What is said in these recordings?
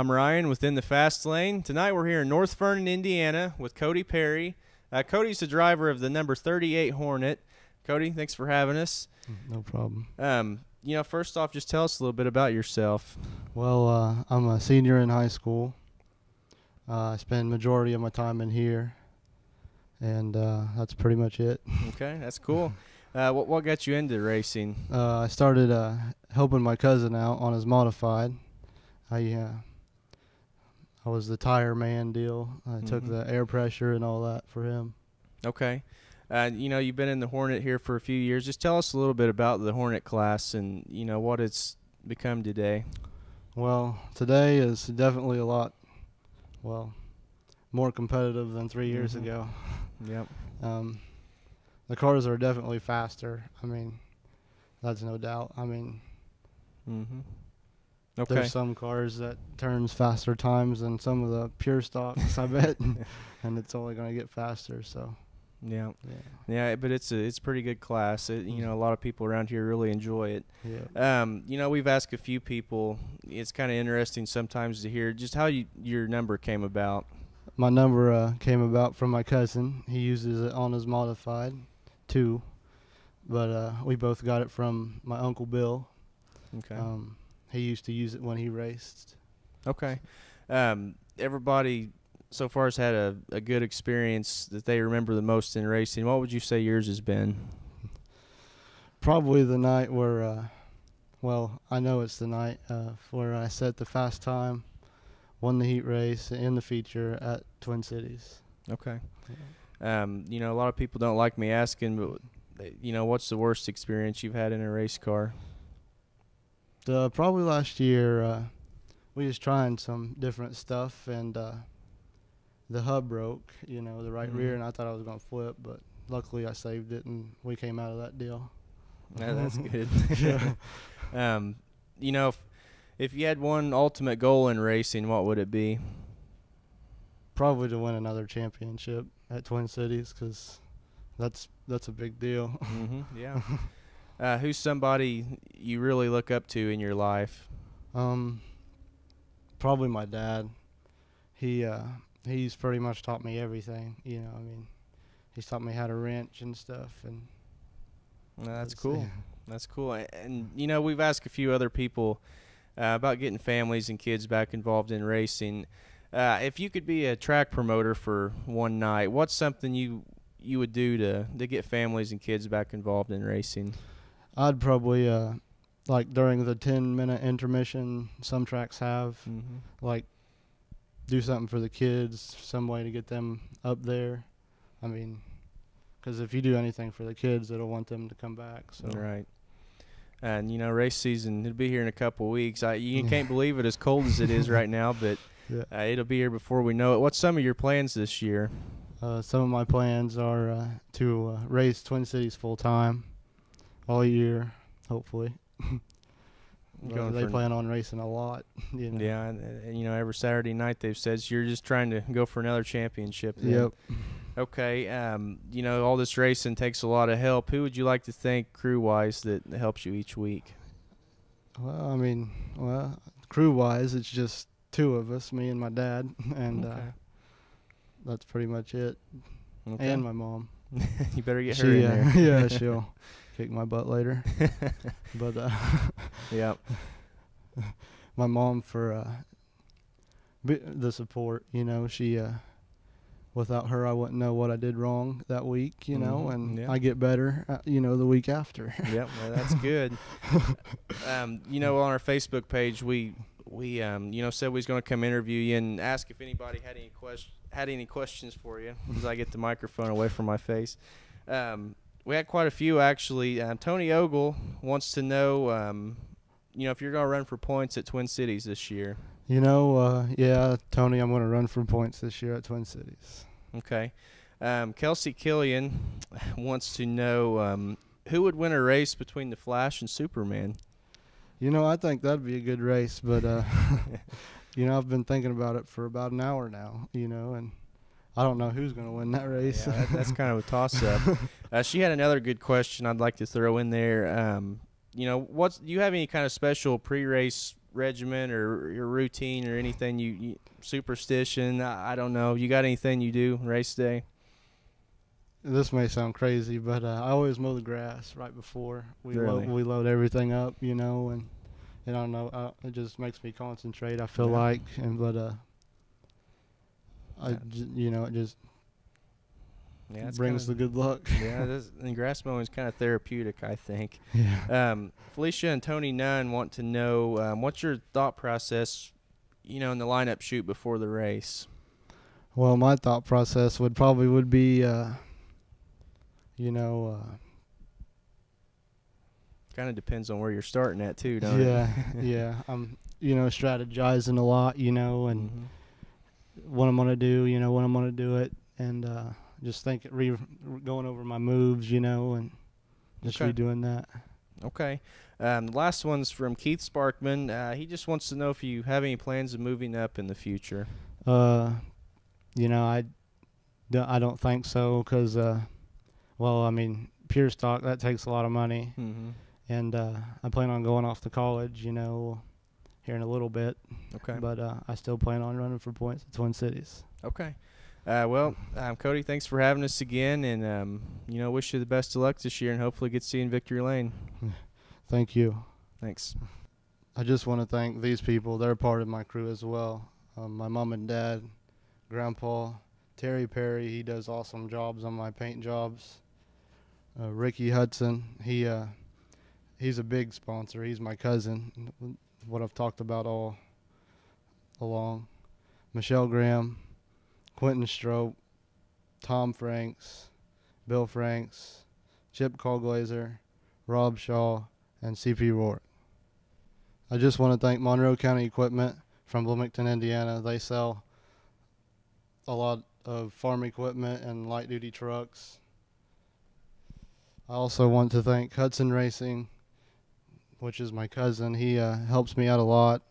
I'm Ryan within the Fast Lane. Tonight we're here in North Vernon, Indiana with Cody Perry. Cody's the driver of the number 38 Hornet. Cody, thanks for having us. No problem. First off, just tell us a little bit about yourself. Well, I'm a senior in high school. I spend majority of my time in here, and that's pretty much it. Okay, that's cool. What got you into racing? I started helping my cousin out on his modified. I was the tire man deal. I took the air pressure and all that for him. Okay. You've been in the Hornet here for a few years. Just tell us a little bit about the Hornet class and, what it's become today. Well, today is definitely a lot, more competitive than 3 years ago. Yep. The cars are definitely faster. I mean, that's no doubt. I mean, Okay. there's some cars that turns faster times than some of the pure stocks, I bet, and it's only going to get faster. So. Yeah, but it's a pretty good class. A lot of people around here really enjoy it. Yeah. We've asked a few people. It's kind of interesting sometimes to hear just how your number came about. My number came about from my cousin. He uses it on his modified too, but we both got it from my Uncle Bill. Okay. He used to use it when he raced. Okay. Everybody so far has had a good experience that they remember the most in racing. What would you say yours has been? Probably the night where, I know it's the night where I set the fast time, won the heat race in the feature at Twin Cities. Okay. A lot of people don't like me asking, but, what's the worst experience you've had in a race car? Probably last year, we was trying some different stuff, and the hub broke, the right rear, and I thought I was going to flip, but luckily I saved it, and we came out of that deal. Yeah, that's good. Yeah. If you had one ultimate goal in racing, what would it be? Probably to win another championship at Twin Cities, because that's a big deal. Yeah. Who's somebody you really look up to in your life? Probably my dad. He's pretty much taught me everything. He's taught me how to wrench and stuff. And that's cool. That's cool. And we've asked a few other people about getting families and kids back involved in racing. If you could be a track promoter for one night, what's something you would do to get families and kids back involved in racing? I'd probably like during the 10-minute intermission, some tracks have like do something for the kids, some way to get them up there. I mean, because if you do anything for the kids, it'll want them to come back. So. Right. And, race season, it'll be here in a couple of weeks. You can't believe it as cold as it is right now, but it'll be here before we know it. What's some of your plans this year? Some of my plans are to race Twin Cities full-time all year, hopefully. They plan on racing a lot. Yeah, and every Saturday night they've said you're just trying to go for another championship. Then. Yep. Okay. All this racing takes a lot of help. Who would you like to thank crew-wise that helps you each week? Well, crew-wise, it's just two of us, me and my dad, and that's pretty much it. Okay. And my mom. You better get her in there. Yeah, she'll kick my butt later. But yep. My mom for the support. She without her I wouldn't know what I did wrong that week. And I get better. The week after. Yep, well, that's good. On our Facebook page we said we was going to come interview you and ask if anybody had any questions for you as I get the microphone away from my face. We had quite a few, actually. Tony Ogle wants to know, if you're going to run for points at Twin Cities this year. Yeah, Tony, I'm going to run for points this year at Twin Cities. Okay. Kelsey Killian wants to know who would win a race between the Flash and Superman. I think that'd be a good race, but, I've been thinking about it for about an hour now, and I don't know who's going to win that race. Yeah, that's kind of a toss-up. She had another good question I'd like to throw in there. Do you have any kind of special pre-race regimen or your routine or anything you superstition? I don't know. You got anything you do race day? This may sound crazy, but I always mow the grass right before we Really? load everything up, you know, and I don't know, it just makes me concentrate. I feel like, and you know, it just brings the good luck. Yeah, and grass mowing is kind of therapeutic, I think. Yeah. Felicia and Tony Nunn want to know what's your thought process, you know, in the lineup shoot before the race. Well, my thought process would be, you know, kind of depends on where you're starting at too, don't it? Yeah. I'm, you know, strategizing a lot, you know, and what I'm gonna do, you know, when I'm gonna do it, and just going over my moves, you know, and just redoing that. Okay. The last one's from Keith Sparkman. He just wants to know if you have any plans of moving up in the future. You know, I don't think so, because, well, I mean, pure stock, that takes a lot of money. And I plan on going off to college, you know, here in a little bit. Okay. But I still plan on running for points at Twin Cities. Okay. Well, Cody, thanks for having us again, and you know, wish you the best of luck this year, and hopefully get to see you in victory lane. Thank you. Thanks. I just want to thank these people. They're part of my crew as well. My mom and dad, Grandpa, Terry Perry. He does awesome jobs on my paint jobs. Ricky Hudson. He's a big sponsor. He's my cousin. What I've talked about all along. Michelle Graham, Quentin Strope, Tom Franks, Bill Franks, Chip Callglazer, Rob Shaw, and CP Rourke. I just want to thank Monroe County Equipment from Bloomington, Indiana. They sell a lot of farm equipment and light-duty trucks. I also want to thank Hudson Racing, which is my cousin. He helps me out a lot.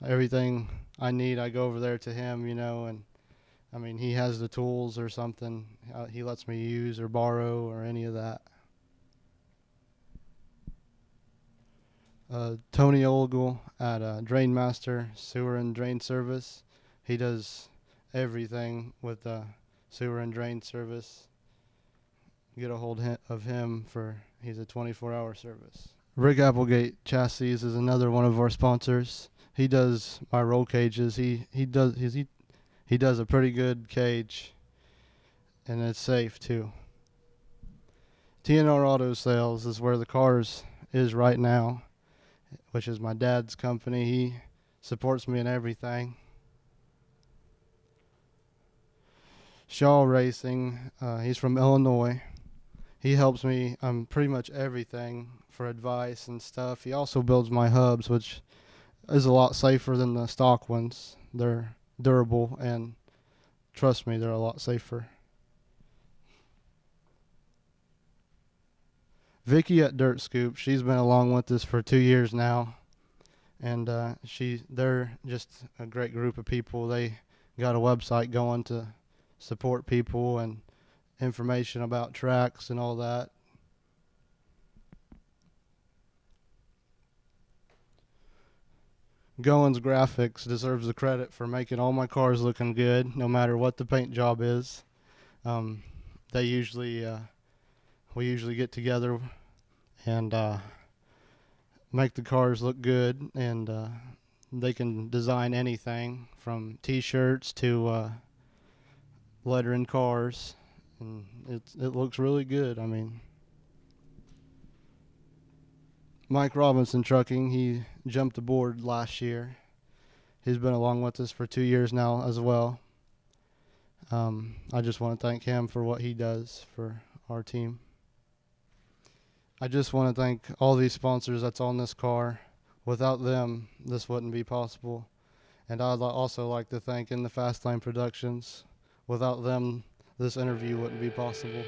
Everything I need, I go over there to him, you know, and I mean, he has the tools or something he lets me use or borrow or any of that. Tony Olgel at Drain Master Sewer and Drain Service. He does everything with sewer and drain service. Get a hold of him he's a 24-hour service. Rick Applegate Chassis is another one of our sponsors. He does my roll cages. He does a pretty good cage, and it's safe too. TNR Auto Sales is where the cars is right now, which is my dad's company. He supports me in everything. Shaw Racing, he's from Illinois. He helps me on pretty much everything for advice and stuff. He also builds my hubs, which is a lot safer than the stock ones. They're durable, and trust me, they're a lot safer. Vicky at Dirt Scoop, she's been along with us for 2 years now, and they're just a great group of people. They got a website going to support people and information about tracks and all that. Goins Graphics deserves the credit for making all my cars looking good, no matter what the paint job is. We usually get together and make the cars look good, and they can design anything from T-shirts to lettering cars, and it looks really good. I mean, Mike Robinson Trucking, he jumped aboard last year. He's been along with us for 2 years now as well. I just want to thank him for what he does for our team. I just want to thank all these sponsors that's on this car. Without them, this wouldn't be possible. And I'd also like to thank In the Fast Lane Productions. Without them, this interview wouldn't be possible.